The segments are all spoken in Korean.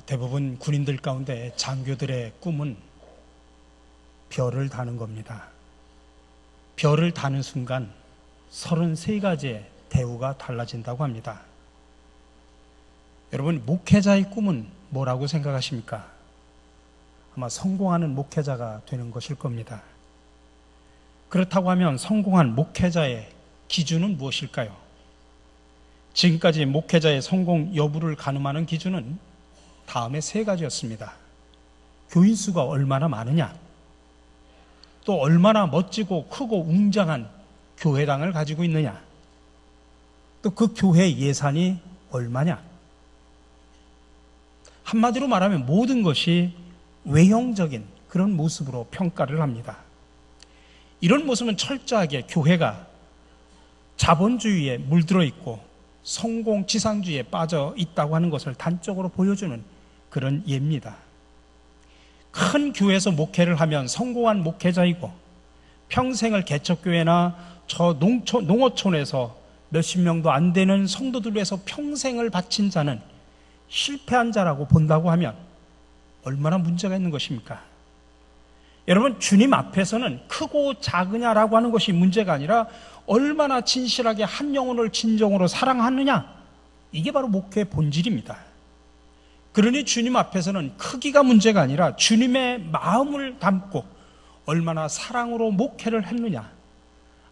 대부분 군인들 가운데 장교들의 꿈은 별을 다는 겁니다. 별을 다는 순간 33가지의 대우가 달라진다고 합니다. 여러분, 목회자의 꿈은 뭐라고 생각하십니까? 아마 성공하는 목회자가 되는 것일 겁니다. 그렇다고 하면 성공한 목회자의 기준은 무엇일까요? 지금까지 목회자의 성공 여부를 가늠하는 기준은 다음의 3가지였습니다. 교인 수가 얼마나 많으냐, 또 얼마나 멋지고 크고 웅장한 교회당을 가지고 있느냐, 또 그 교회 예산이 얼마냐. 한마디로 말하면 모든 것이 외형적인 그런 모습으로 평가를 합니다. 이런 모습은 철저하게 교회가 자본주의에 물들어 있고 성공 지상주의에 빠져 있다고 하는 것을 단적으로 보여주는 그런 예입니다. 큰 교회에서 목회를 하면 성공한 목회자이고, 평생을 개척교회나 저 농어촌에서 몇십 명도 안 되는 성도들 위해서 평생을 바친 자는 실패한 자라고 본다고 하면 얼마나 문제가 있는 것입니까? 여러분, 주님 앞에서는 크고 작으냐라고 하는 것이 문제가 아니라 얼마나 진실하게 한 영혼을 진정으로 사랑하느냐, 이게 바로 목회의 본질입니다. 그러니 주님 앞에서는 크기가 문제가 아니라 주님의 마음을 담고 얼마나 사랑으로 목회를 했느냐,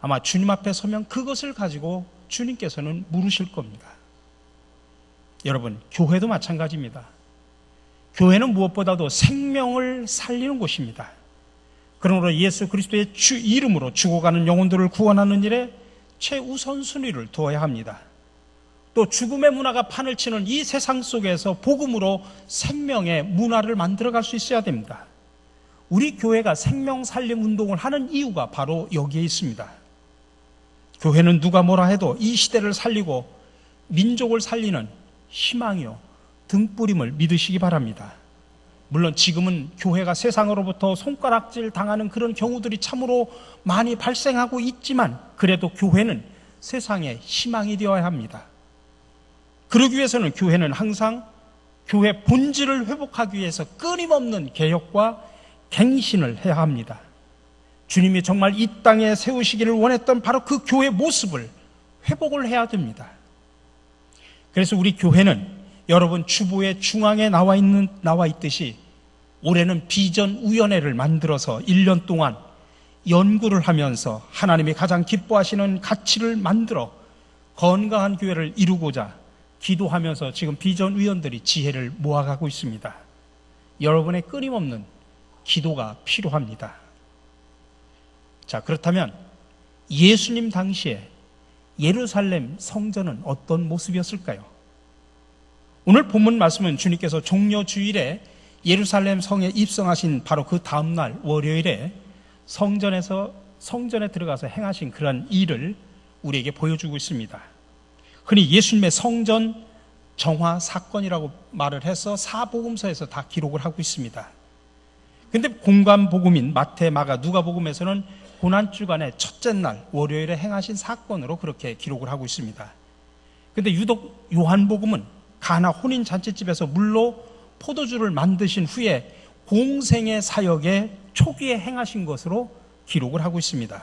아마 주님 앞에 서면 그것을 가지고 주님께서는 물으실 겁니다. 여러분, 교회도 마찬가지입니다. 교회는 무엇보다도 생명을 살리는 곳입니다. 그러므로 예수 그리스도의 주 이름으로 죽어가는 영혼들을 구원하는 일에 최우선 순위를 두어야 합니다. 또 죽음의 문화가 판을 치는 이 세상 속에서 복음으로 생명의 문화를 만들어갈 수 있어야 됩니다. 우리 교회가 생명 살림 운동을 하는 이유가 바로 여기에 있습니다. 교회는 누가 뭐라 해도 이 시대를 살리고 민족을 살리는 희망이요 등불임을 믿으시기 바랍니다. 물론 지금은 교회가 세상으로부터 손가락질 당하는 그런 경우들이 참으로 많이 발생하고 있지만, 그래도 교회는 세상의 희망이 되어야 합니다. 그러기 위해서는 교회는 항상 교회 본질을 회복하기 위해서 끊임없는 개혁과 갱신을 해야 합니다. 주님이 정말 이 땅에 세우시기를 원했던 바로 그 교회 모습을 회복을 해야 됩니다. 그래서 우리 교회는 여러분 주보의 중앙에 나와 있듯이 올해는 비전위원회를 만들어서 1년 동안 연구를 하면서 하나님이 가장 기뻐하시는 가치를 만들어 건강한 교회를 이루고자 기도하면서 지금 비전위원들이 지혜를 모아가고 있습니다. 여러분의 끊임없는 기도가 필요합니다. 자, 그렇다면 예수님 당시에 예루살렘 성전은 어떤 모습이었을까요? 오늘 본문 말씀은 주님께서 종려 주일에 예루살렘 성에 입성하신 바로 그 다음날 월요일에 성전에 들어가서 행하신 그런 일을 우리에게 보여주고 있습니다. 흔히 예수님의 성전 정화 사건이라고 말을 해서 사복음서에서 다 기록을 하고 있습니다. 그런데 공관복음인 마태, 마가, 누가복음에서는 고난주간의 첫째 날 월요일에 행하신 사건으로 그렇게 기록을 하고 있습니다. 그런데 유독 요한복음은 가나 혼인잔치집에서 물로 포도주를 만드신 후에 공생의 사역에 초기에 행하신 것으로 기록을 하고 있습니다.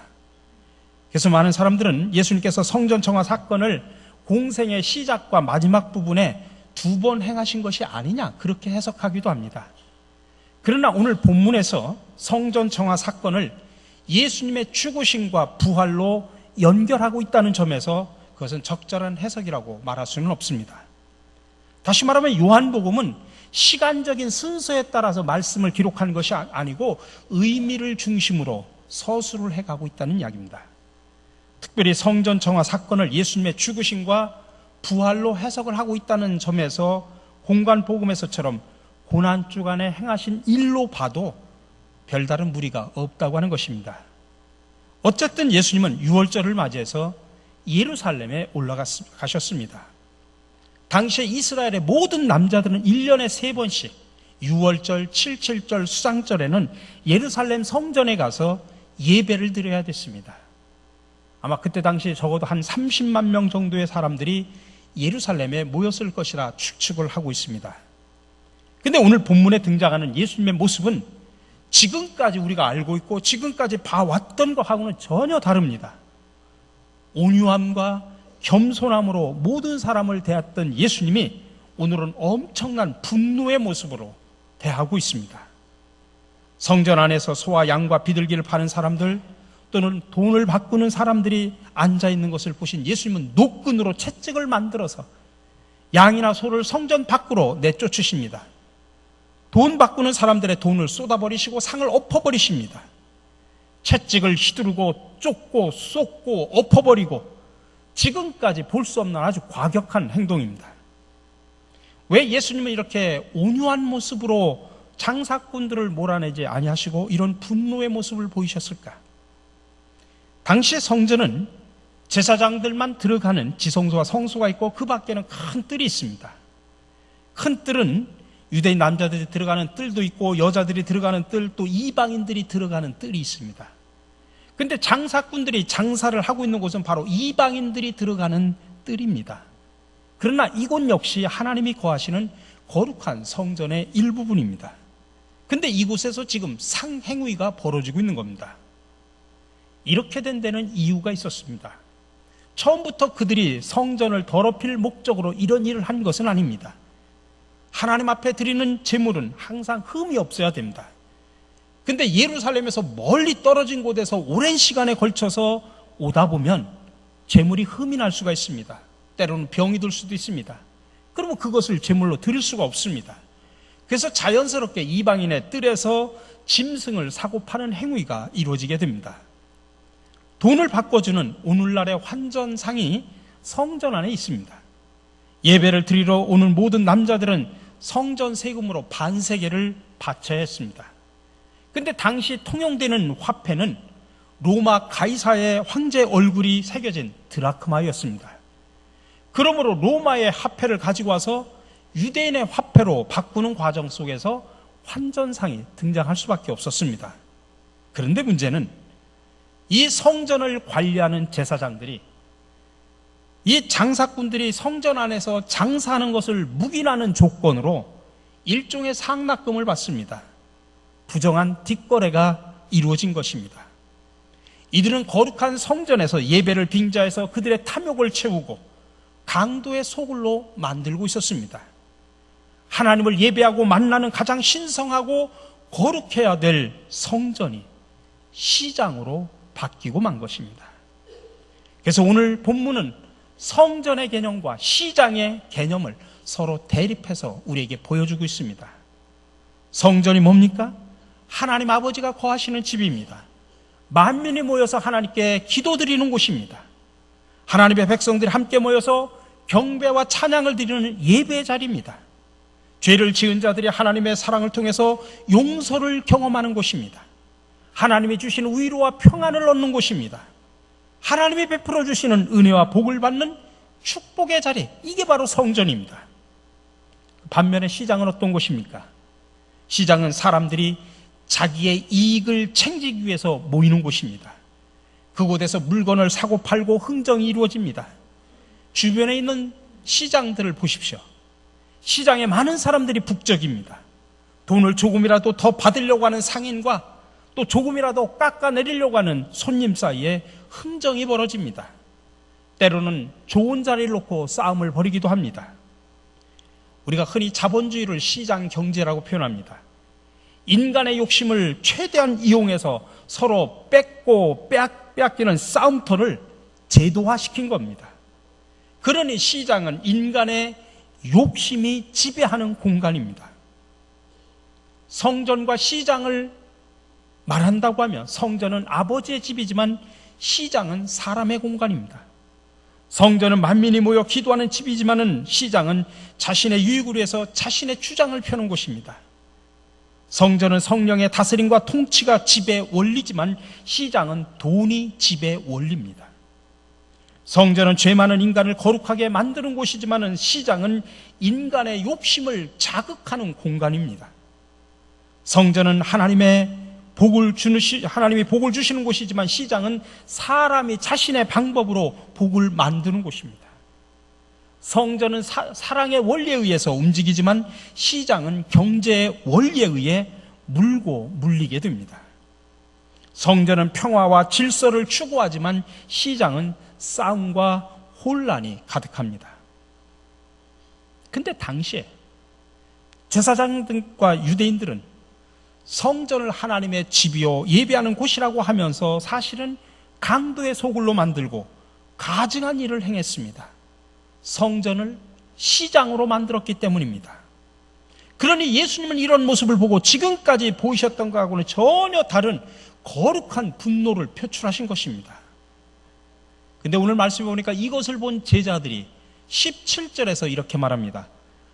그래서 많은 사람들은 예수님께서 성전 정화 사건을 공생의 시작과 마지막 부분에 2번 행하신 것이 아니냐, 그렇게 해석하기도 합니다. 그러나 오늘 본문에서 성전 정화 사건을 예수님의 죽으심과 부활로 연결하고 있다는 점에서 그것은 적절한 해석이라고 말할 수는 없습니다. 다시 말하면 요한복음은 시간적인 순서에 따라서 말씀을 기록하는 것이 아니고 의미를 중심으로 서술을 해가고 있다는 이야기입니다. 특별히 성전 정화 사건을 예수님의 죽으심과 부활로 해석을 하고 있다는 점에서 공관복음에서처럼 고난주간에 행하신 일로 봐도 별다른 무리가 없다고 하는 것입니다. 어쨌든 예수님은 유월절을 맞이해서 예루살렘에 올라가셨습니다. 당시에 이스라엘의 모든 남자들은 1년에 3번씩 유월절, 칠칠절, 수장절에는 예루살렘 성전에 가서 예배를 드려야 됐습니다. 아마 그때 당시 적어도 한 30만 명 정도의 사람들이 예루살렘에 모였을 것이라 추측을 하고 있습니다. 근데 오늘 본문에 등장하는 예수님의 모습은 지금까지 우리가 알고 있고 지금까지 봐왔던 것하고는 전혀 다릅니다. 온유함과 겸손함으로 모든 사람을 대했던 예수님이 오늘은 엄청난 분노의 모습으로 대하고 있습니다. 성전 안에서 소와 양과 비둘기를 파는 사람들 또는 돈을 바꾸는 사람들이 앉아있는 것을 보신 예수님은 노끈으로 채찍을 만들어서 양이나 소를 성전 밖으로 내쫓으십니다. 돈 바꾸는 사람들의 돈을 쏟아버리시고 상을 엎어버리십니다. 채찍을 휘두르고 쫓고 쏟고 엎어버리고 지금까지 볼 수 없는 아주 과격한 행동입니다. 왜 예수님은 이렇게 온유한 모습으로 장사꾼들을 몰아내지 아니하시고 이런 분노의 모습을 보이셨을까? 당시 성전은 제사장들만 들어가는 지성소와 성소가 있고 그 밖에는 큰 뜰이 있습니다. 큰 뜰은 유대인 남자들이 들어가는 뜰도 있고 여자들이 들어가는 뜰, 또 이방인들이 들어가는 뜰이 있습니다. 근데 장사꾼들이 장사를 하고 있는 곳은 바로 이방인들이 들어가는 뜰입니다. 그러나 이곳 역시 하나님이 거하시는 거룩한 성전의 일부분입니다. 근데 이곳에서 지금 상행위가 벌어지고 있는 겁니다. 이렇게 된 데는 이유가 있었습니다. 처음부터 그들이 성전을 더럽힐 목적으로 이런 일을 한 것은 아닙니다. 하나님 앞에 드리는 제물은 항상 흠이 없어야 됩니다. 근데 예루살렘에서 멀리 떨어진 곳에서 오랜 시간에 걸쳐서 오다 보면 제물이 흠이 날 수가 있습니다. 때로는 병이 들 수도 있습니다. 그러면 그것을 제물로 드릴 수가 없습니다. 그래서 자연스럽게 이방인의 뜰에서 짐승을 사고 파는 행위가 이루어지게 됩니다. 돈을 바꿔주는 오늘날의 환전상이 성전 안에 있습니다. 예배를 드리러 오는 모든 남자들은 성전 세금으로 반세계를 바쳐야 했습니다. 근데 당시 통용되는 화폐는 로마 가이사의 황제 얼굴이 새겨진 드라크마였습니다. 그러므로 로마의 화폐를 가지고 와서 유대인의 화폐로 바꾸는 과정 속에서 환전상이 등장할 수밖에 없었습니다. 그런데 문제는 이 성전을 관리하는 제사장들이 이 장사꾼들이 성전 안에서 장사하는 것을 묵인하는 조건으로 일종의 상납금을 받습니다. 부정한 뒷거래가 이루어진 것입니다. 이들은 거룩한 성전에서 예배를 빙자해서 그들의 탐욕을 채우고 강도의 소굴로 만들고 있었습니다. 하나님을 예배하고 만나는 가장 신성하고 거룩해야 될 성전이 시장으로 바뀌고 만 것입니다. 그래서 오늘 본문은 성전의 개념과 시장의 개념을 서로 대립해서 우리에게 보여주고 있습니다. 성전이 뭡니까? 하나님 아버지가 거하시는 집입니다. 만민이 모여서 하나님께 기도드리는 곳입니다. 하나님의 백성들이 함께 모여서 경배와 찬양을 드리는 예배의 자리입니다. 죄를 지은 자들이 하나님의 사랑을 통해서 용서를 경험하는 곳입니다. 하나님이 주시는 위로와 평안을 얻는 곳입니다. 하나님이 베풀어 주시는 은혜와 복을 받는 축복의 자리, 이게 바로 성전입니다. 반면에 시장은 어떤 곳입니까? 시장은 사람들이 자기의 이익을 챙기기 위해서 모이는 곳입니다. 그곳에서 물건을 사고 팔고 흥정이 이루어집니다. 주변에 있는 시장들을 보십시오. 시장에 많은 사람들이 북적입니다. 돈을 조금이라도 더 받으려고 하는 상인과 또 조금이라도 깎아내리려고 하는 손님 사이에 흥정이 벌어집니다. 때로는 좋은 자리를 놓고 싸움을 벌이기도 합니다. 우리가 흔히 자본주의를 시장 경제라고 표현합니다. 인간의 욕심을 최대한 이용해서 서로 뺏고 빼앗기는 싸움터를 제도화시킨 겁니다. 그러니 시장은 인간의 욕심이 지배하는 공간입니다. 성전과 시장을 말한다고 하면 성전은 아버지의 집이지만 시장은 사람의 공간입니다. 성전은 만민이 모여 기도하는 집이지만 시장은 자신의 유익을 위해서 자신의 주장을 펴는 곳입니다. 성전은 성령의 다스림과 통치가 지배 원리지만 시장은 돈이 지배 원리입니다. 성전은 죄 많은 인간을 거룩하게 만드는 곳이지만 시장은 인간의 욕심을 자극하는 공간입니다. 성전은 하나님이 복을 주시는 곳이지만 시장은 사람이 자신의 방법으로 복을 만드는 곳입니다. 성전은 사랑의 원리에 의해서 움직이지만 시장은 경제의 원리에 의해 물고 물리게 됩니다. 성전은 평화와 질서를 추구하지만 시장은 싸움과 혼란이 가득합니다. 근데 당시에 제사장들과 유대인들은 성전을 하나님의 집이요 예배하는 곳이라고 하면서 사실은 강도의 소굴로 만들고 가증한 일을 행했습니다. 성전을 시장으로 만들었기 때문입니다. 그러니 예수님은 이런 모습을 보고 지금까지 보이셨던 것하고는 전혀 다른 거룩한 분노를 표출하신 것입니다. 근데 오늘 말씀해 보니까 이것을 본 제자들이 17절에서 이렇게 말합니다.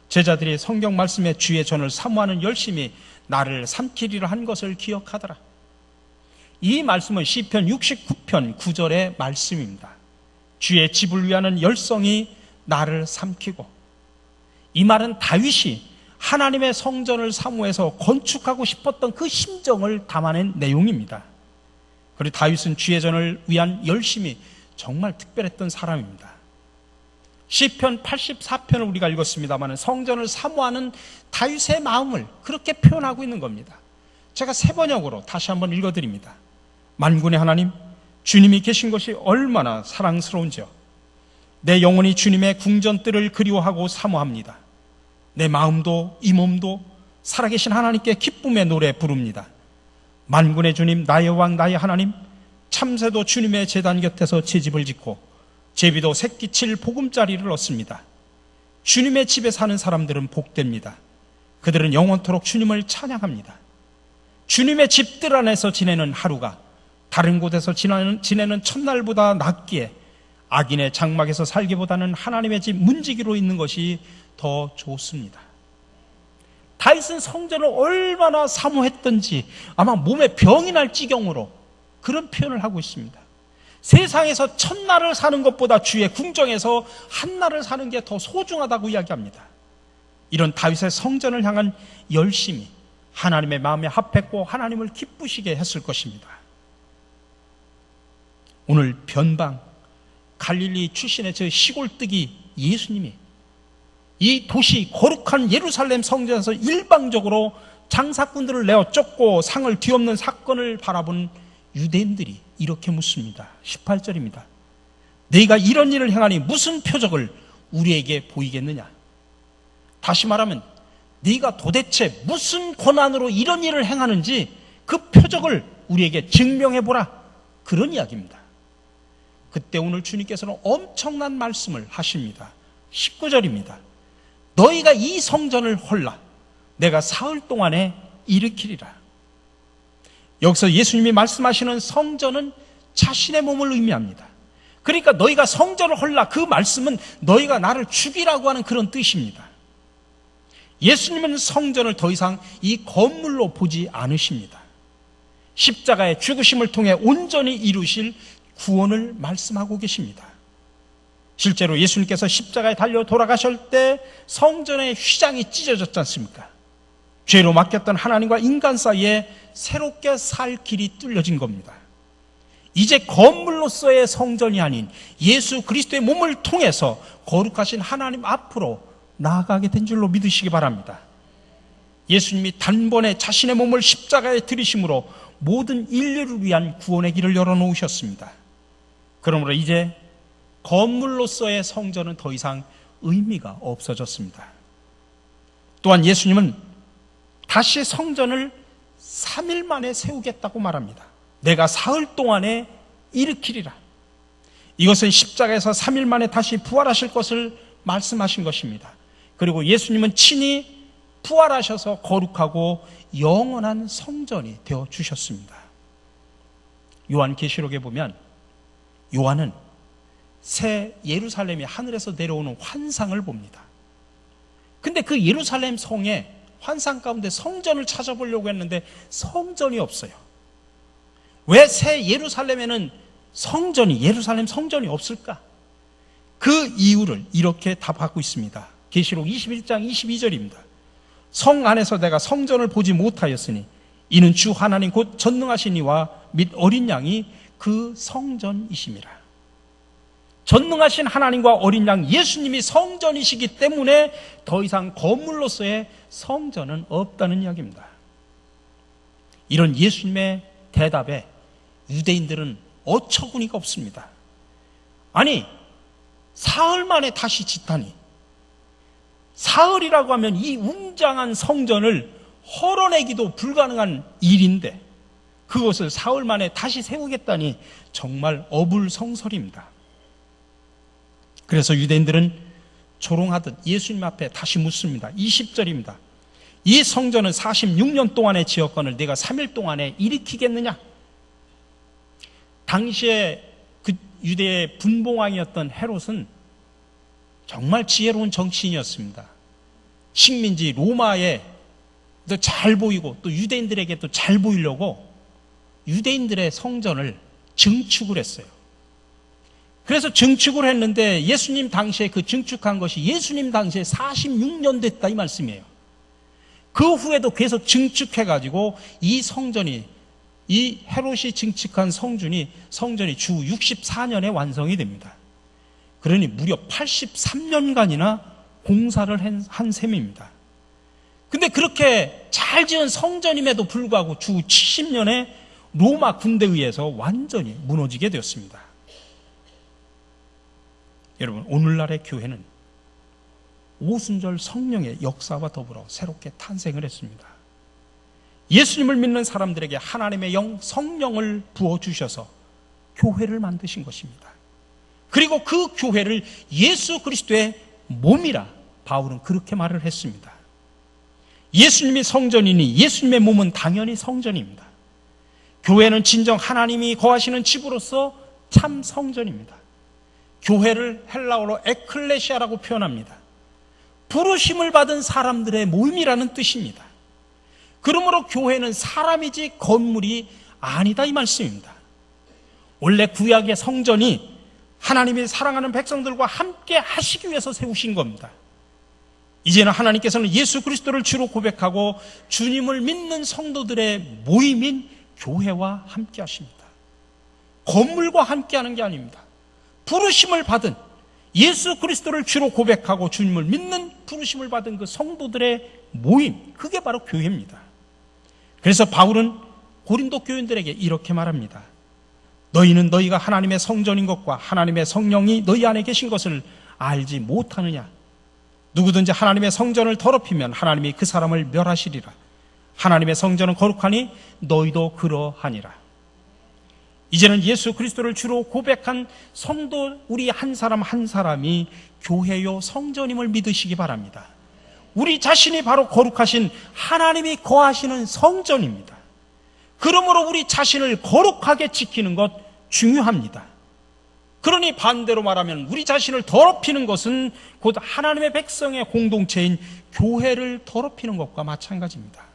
제자들이 성경 말씀에 주의 전을 사모하는 열심히 나를 삼키리라 한 것을 기억하더라. 이 말씀은 시편 69편 9절의 말씀입니다. 주의 집을 위하는 열성이 나를 삼키고, 이 말은 다윗이 하나님의 성전을 사모해서 건축하고 싶었던 그 심정을 담아낸 내용입니다. 그리고 다윗은 주의 전을 위한 열심이 정말 특별했던 사람입니다. 시편 84편을 우리가 읽었습니다만 성전을 사모하는 다윗의 마음을 그렇게 표현하고 있는 겁니다. 제가 세 번역으로 다시 한번 읽어드립니다. 만군의 하나님, 주님이 계신 것이 얼마나 사랑스러운지요. 내 영혼이 주님의 궁전뜰을 그리워하고 사모합니다. 내 마음도 이 몸도 살아계신 하나님께 기쁨의 노래 부릅니다. 만군의 주님, 나의 왕, 나의 하나님, 참새도 주님의 제단 곁에서 제 집을 짓고 제비도 새끼칠 보금자리를 얻습니다. 주님의 집에 사는 사람들은 복됩니다. 그들은 영원토록 주님을 찬양합니다. 주님의 집들 안에서 지내는 하루가 다른 곳에서 지내는 첫날보다 낫기에 악인의 장막에서 살기보다는 하나님의 집 문지기로 있는 것이 더 좋습니다. 다윗은 성전을 얼마나 사모했던지 아마 몸에 병이 날 지경으로 그런 표현을 하고 있습니다. 세상에서 첫날을 사는 것보다 주의 궁정에서 한날을 사는 게 더 소중하다고 이야기합니다. 이런 다윗의 성전을 향한 열심이 하나님의 마음에 합했고 하나님을 기쁘시게 했을 것입니다. 오늘 변방 갈릴리 출신의 저 시골뜨기 예수님이 이 도시 거룩한 예루살렘 성전에서 일방적으로 장사꾼들을 내어 쫓고 상을 뒤엎는 사건을 바라본 유대인들이 이렇게 묻습니다. 18절입니다. 네가 이런 일을 행하니 무슨 표적을 우리에게 보이겠느냐? 다시 말하면 네가 도대체 무슨 권한으로 이런 일을 행하는지 그 표적을 우리에게 증명해보라. 그런 이야기입니다. 그때 오늘 주님께서는 엄청난 말씀을 하십니다. 19절입니다. 너희가 이 성전을 헐라 내가 사흘 동안에 일으키리라. 여기서 예수님이 말씀하시는 성전은 자신의 몸을 의미합니다. 그러니까 너희가 성전을 헐라, 그 말씀은 너희가 나를 죽이라고 하는 그런 뜻입니다. 예수님은 성전을 더 이상 이 건물로 보지 않으십니다. 십자가의 죽으심을 통해 온전히 이루실 구원을 말씀하고 계십니다. 실제로 예수님께서 십자가에 달려 돌아가실 때 성전의 휘장이 찢어졌지 않습니까? 죄로 맡겼던 하나님과 인간 사이에 새롭게 살 길이 뚫려진 겁니다. 이제 건물로서의 성전이 아닌 예수 그리스도의 몸을 통해서 거룩하신 하나님 앞으로 나아가게 된 줄로 믿으시기 바랍니다. 예수님이 단번에 자신의 몸을 십자가에 들이심으로 모든 인류를 위한 구원의 길을 열어놓으셨습니다. 그러므로 이제 건물로서의 성전은 더 이상 의미가 없어졌습니다. 또한 예수님은 다시 성전을 3일 만에 세우겠다고 말합니다. 내가 사흘 동안에 일으키리라. 이것은 십자가에서 3일 만에 다시 부활하실 것을 말씀하신 것입니다. 그리고 예수님은 친히 부활하셔서 거룩하고 영원한 성전이 되어 주셨습니다. 요한계시록에 보면 요한은 새 예루살렘이 하늘에서 내려오는 환상을 봅니다. 근데 그 예루살렘 성에 환상 가운데 성전을 찾아보려고 했는데 성전이 없어요. 왜 새 예루살렘에는 예루살렘 성전이 없을까? 그 이유를 이렇게 답하고 있습니다. 계시록 21장 22절입니다. 성 안에서 내가 성전을 보지 못하였으니 이는 주 하나님 곧 전능하신 이와 및 어린 양이 그 성전이심이라. 전능하신 하나님과 어린 양 예수님이 성전이시기 때문에 더 이상 건물로서의 성전은 없다는 이야기입니다. 이런 예수님의 대답에 유대인들은 어처구니가 없습니다. 아니, 사흘 만에 다시 짓다니. 사흘이라고 하면 이 웅장한 성전을 헐어내기도 불가능한 일인데 그것을 사흘 만에 다시 세우겠다니 정말 어불성설입니다. 그래서 유대인들은 조롱하듯 예수님 앞에 다시 묻습니다. 20절입니다. 이 성전은 46년 동안의 지었건을 내가 3일 동안에 일으키겠느냐? 당시에 그 유대의 분봉왕이었던 헤롯은 정말 지혜로운 정치인이었습니다. 식민지 로마에 또 잘 보이고 또 유대인들에게 또 잘 보이려고 유대인들의 성전을 증축을 했어요. 그래서 증축을 했는데 예수님 당시에 그 증축한 것이 예수님 당시에 46년 됐다 이 말씀이에요. 그 후에도 계속 증축해가지고 이 성전이, 이 헤롯이 증축한 성전이 주 64년에 완성이 됩니다. 그러니 무려 83년간이나 공사를 한 셈입니다. 근데 그렇게 잘 지은 성전임에도 불구하고 주 70년에 로마 군대에 의해서 완전히 무너지게 되었습니다. 여러분, 오늘날의 교회는 오순절 성령의 역사와 더불어 새롭게 탄생을 했습니다. 예수님을 믿는 사람들에게 하나님의 영, 성령을 부어주셔서 교회를 만드신 것입니다. 그리고 그 교회를 예수 그리스도의 몸이라 바울은 그렇게 말을 했습니다. 예수님이 성전이니 예수님의 몸은 당연히 성전입니다. 교회는 진정 하나님이 거하시는 집으로서 참 성전입니다. 교회를 헬라어로 에클레시아라고 표현합니다. 부르심을 받은 사람들의 모임이라는 뜻입니다. 그러므로 교회는 사람이지 건물이 아니다 이 말씀입니다. 원래 구약의 성전이 하나님이 사랑하는 백성들과 함께 하시기 위해서 세우신 겁니다. 이제는 하나님께서는 예수 그리스도를 주로 고백하고 주님을 믿는 성도들의 모임인 교회와 함께 하십니다. 건물과 함께 하는 게 아닙니다. 부르심을 받은 예수 그리스도를 주로 고백하고 주님을 믿는 부르심을 받은 그 성도들의 모임, 그게 바로 교회입니다. 그래서 바울은 고린도 교인들에게 이렇게 말합니다. 너희는 너희가 하나님의 성전인 것과 하나님의 성령이 너희 안에 계신 것을 알지 못하느냐? 누구든지 하나님의 성전을 더럽히면 하나님이 그 사람을 멸하시리라. 하나님의 성전은 거룩하니 너희도 그러하니라. 이제는 예수 그리스도를 주로 고백한 성도 우리 한 사람 한 사람이 교회요 성전임을 믿으시기 바랍니다. 우리 자신이 바로 거룩하신 하나님이 거하시는 성전입니다. 그러므로 우리 자신을 거룩하게 지키는 것 중요합니다. 그러니 반대로 말하면 우리 자신을 더럽히는 것은 곧 하나님의 백성의 공동체인 교회를 더럽히는 것과 마찬가지입니다.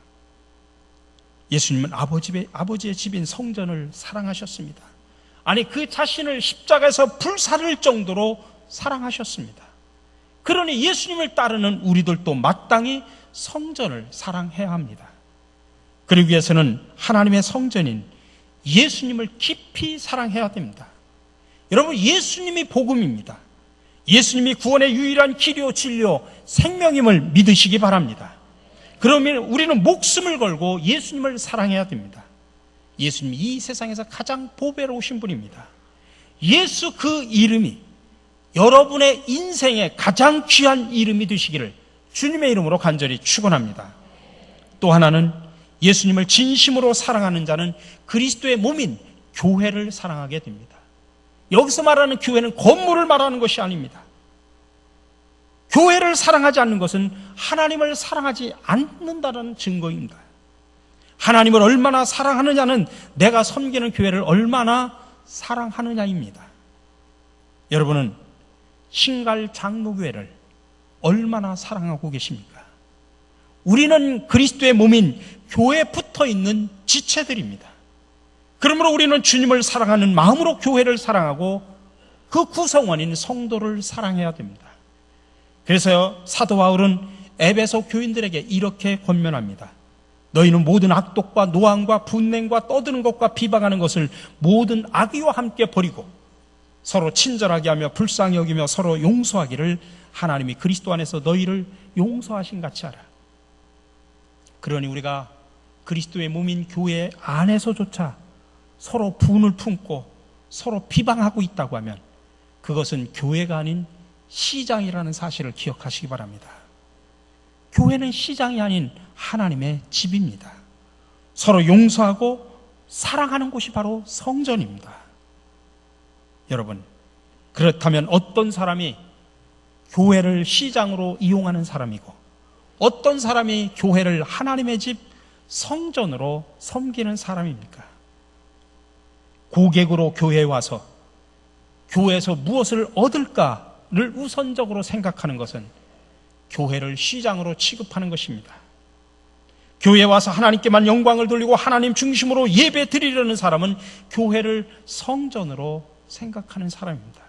예수님은 아버지의 집인 성전을 사랑하셨습니다. 아니, 그 자신을 십자가에서 불사를 정도로 사랑하셨습니다. 그러니 예수님을 따르는 우리들도 마땅히 성전을 사랑해야 합니다. 그러기 위해서는 하나님의 성전인 예수님을 깊이 사랑해야 됩니다. 여러분, 예수님이 복음입니다. 예수님이 구원의 유일한 길이요 진리요 생명임을 믿으시기 바랍니다. 그러면 우리는 목숨을 걸고 예수님을 사랑해야 됩니다. 예수님이 이 세상에서 가장 보배로우신 분입니다. 예수 그 이름이 여러분의 인생의 가장 귀한 이름이 되시기를 주님의 이름으로 간절히 축원합니다. 또 하나는 예수님을 진심으로 사랑하는 자는 그리스도의 몸인 교회를 사랑하게 됩니다. 여기서 말하는 교회는 건물을 말하는 것이 아닙니다. 교회를 사랑하지 않는 것은 하나님을 사랑하지 않는다는 증거입니다. 하나님을 얼마나 사랑하느냐는 내가 섬기는 교회를 얼마나 사랑하느냐입니다. 여러분은 신갈 장로교회를 얼마나 사랑하고 계십니까? 우리는 그리스도의 몸인 교회에 붙어 있는 지체들입니다. 그러므로 우리는 주님을 사랑하는 마음으로 교회를 사랑하고 그 구성원인 성도를 사랑해야 됩니다. 그래서 사도 바울은 에베소 교인들에게 이렇게 권면합니다. 너희는 모든 악독과 노함과 분냉과 떠드는 것과 비방하는 것을 모든 악의와 함께 버리고 서로 친절하게 하며 불쌍히 여기며 서로 용서하기를 하나님이 그리스도 안에서 너희를 용서하신 같이 하라. 그러니 우리가 그리스도의 몸인 교회 안에서조차 서로 분을 품고 서로 비방하고 있다고 하면 그것은 교회가 아닌 시장이라는 사실을 기억하시기 바랍니다. 교회는 시장이 아닌 하나님의 집입니다. 서로 용서하고 사랑하는 곳이 바로 성전입니다. 여러분, 그렇다면 어떤 사람이 교회를 시장으로 이용하는 사람이고 어떤 사람이 교회를 하나님의 집 성전으로 섬기는 사람입니까? 고객으로 교회에 와서 교회에서 무엇을 얻을까를 우선적으로 생각하는 것은 교회를 시장으로 취급하는 것입니다. 교회에 와서 하나님께만 영광을 돌리고 하나님 중심으로 예배 드리려는 사람은 교회를 성전으로 생각하는 사람입니다.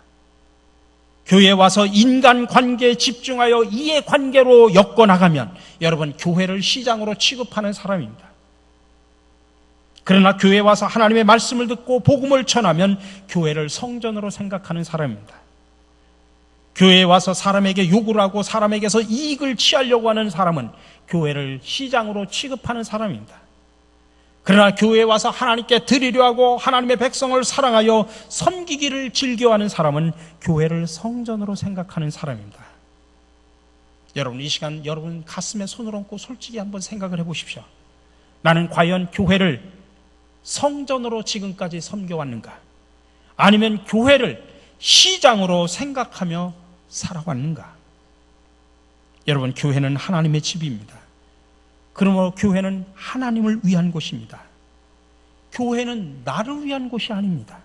교회에 와서 인간관계에 집중하여 이해관계로 엮어나가면 여러분 교회를 시장으로 취급하는 사람입니다. 그러나 교회에 와서 하나님의 말씀을 듣고 복음을 전하면 교회를 성전으로 생각하는 사람입니다. 교회에 와서 사람에게 욕을 하고 사람에게서 이익을 취하려고 하는 사람은 교회를 시장으로 취급하는 사람입니다. 그러나 교회에 와서 하나님께 드리려 하고 하나님의 백성을 사랑하여 섬기기를 즐겨하는 사람은 교회를 성전으로 생각하는 사람입니다. 여러분, 이 시간 여러분 가슴에 손을 얹고 솔직히 한번 생각을 해보십시오. 나는 과연 교회를 성전으로 지금까지 섬겨왔는가? 아니면 교회를 시장으로 생각하며 살아왔는가? 여러분, 교회는 하나님의 집입니다. 그러므로 교회는 하나님을 위한 곳입니다. 교회는 나를 위한 곳이 아닙니다.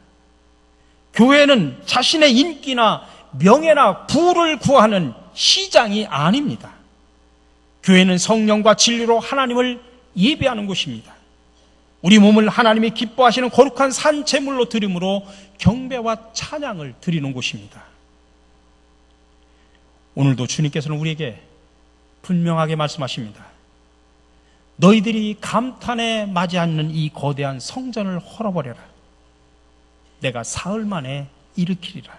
교회는 자신의 인기나 명예나 부를 구하는 시장이 아닙니다. 교회는 성령과 진리로 하나님을 예배하는 곳입니다. 우리 몸을 하나님이 기뻐하시는 거룩한 산제물로 드림으로 경배와 찬양을 드리는 곳입니다. 오늘도 주님께서는 우리에게 분명하게 말씀하십니다. 너희들이 감탄에 맞지 않는 이 거대한 성전을 헐어버려라. 내가 사흘 만에 일으키리라.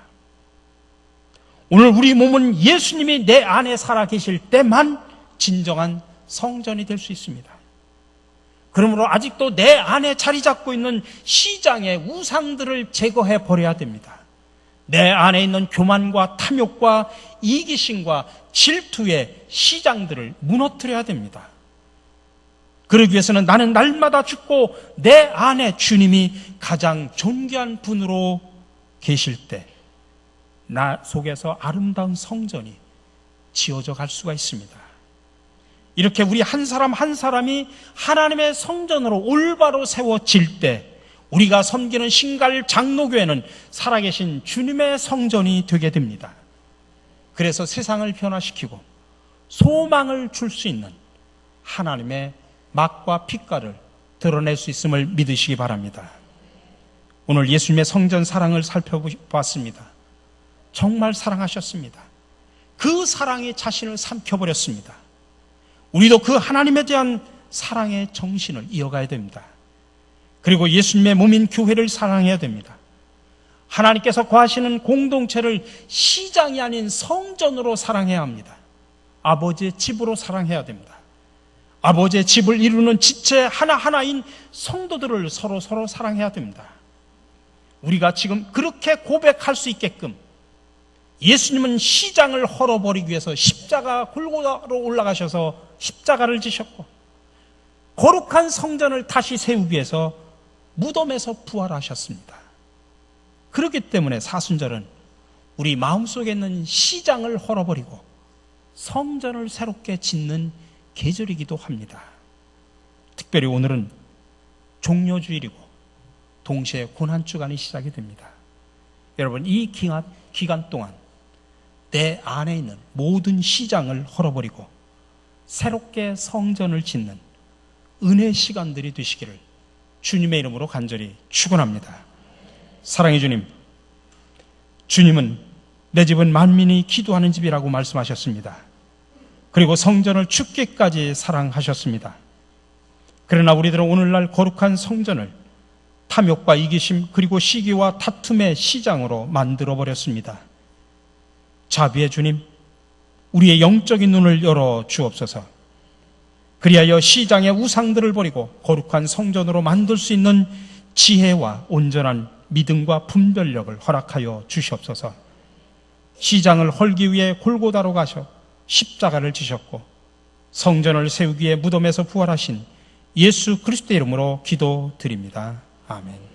오늘 우리 몸은 예수님이 내 안에 살아 계실 때만 진정한 성전이 될 수 있습니다. 그러므로 아직도 내 안에 자리 잡고 있는 시장의 우상들을 제거해 버려야 됩니다. 내 안에 있는 교만과 탐욕과 이기심과 질투의 시장들을 무너뜨려야 됩니다. 그러기 위해서는 나는 날마다 죽고 내 안에 주님이 가장 존귀한 분으로 계실 때 나 속에서 아름다운 성전이 지어져 갈 수가 있습니다. 이렇게 우리 한 사람 한 사람이 하나님의 성전으로 올바로 세워질 때 우리가 섬기는 신갈 장로교회는 살아계신 주님의 성전이 되게 됩니다. 그래서 세상을 변화시키고 소망을 줄 수 있는 하나님의 막과 빛깔을 드러낼 수 있음을 믿으시기 바랍니다. 오늘 예수님의 성전 사랑을 살펴봤습니다. 정말 사랑하셨습니다. 그 사랑이 자신을 삼켜버렸습니다. 우리도 그 하나님에 대한 사랑의 정신을 이어가야 됩니다. 그리고 예수님의 몸인 교회를 사랑해야 됩니다. 하나님께서 거하시는 공동체를 시장이 아닌 성전으로 사랑해야 합니다. 아버지의 집으로 사랑해야 됩니다. 아버지의 집을 이루는 지체 하나하나인 성도들을 서로 사랑해야 됩니다. 우리가 지금 그렇게 고백할 수 있게끔 예수님은 시장을 헐어버리기 위해서 십자가 골고다로 올라가셔서 십자가를 지셨고 거룩한 성전을 다시 세우기 위해서 무덤에서 부활하셨습니다. 그렇기 때문에 사순절은 우리 마음속에 있는 시장을 헐어버리고 성전을 새롭게 짓는 계절이기도 합니다. 특별히 오늘은 종료주일이고 동시에 고난주간이 시작이 됩니다. 여러분, 이 기간 동안 내 안에 있는 모든 시장을 헐어버리고 새롭게 성전을 짓는 은혜 시간들이 되시기를 주님의 이름으로 간절히 축원합니다. 사랑의 주님, 주님은 내 집은 만민이 기도하는 집이라고 말씀하셨습니다. 그리고 성전을 죽기까지 사랑하셨습니다. 그러나 우리들은 오늘날 거룩한 성전을 탐욕과 이기심 그리고 시기와 다툼의 시장으로 만들어버렸습니다. 자비의 주님, 우리의 영적인 눈을 열어 주옵소서. 그리하여 시장의 우상들을 버리고 거룩한 성전으로 만들 수 있는 지혜와 온전한 믿음과 분별력을 허락하여 주시옵소서. 시장을 헐기 위해 골고다로 가셔 십자가를 지셨고 성전을 세우기 위해 무덤에서 부활하신 예수 그리스도의 이름으로 기도드립니다. 아멘.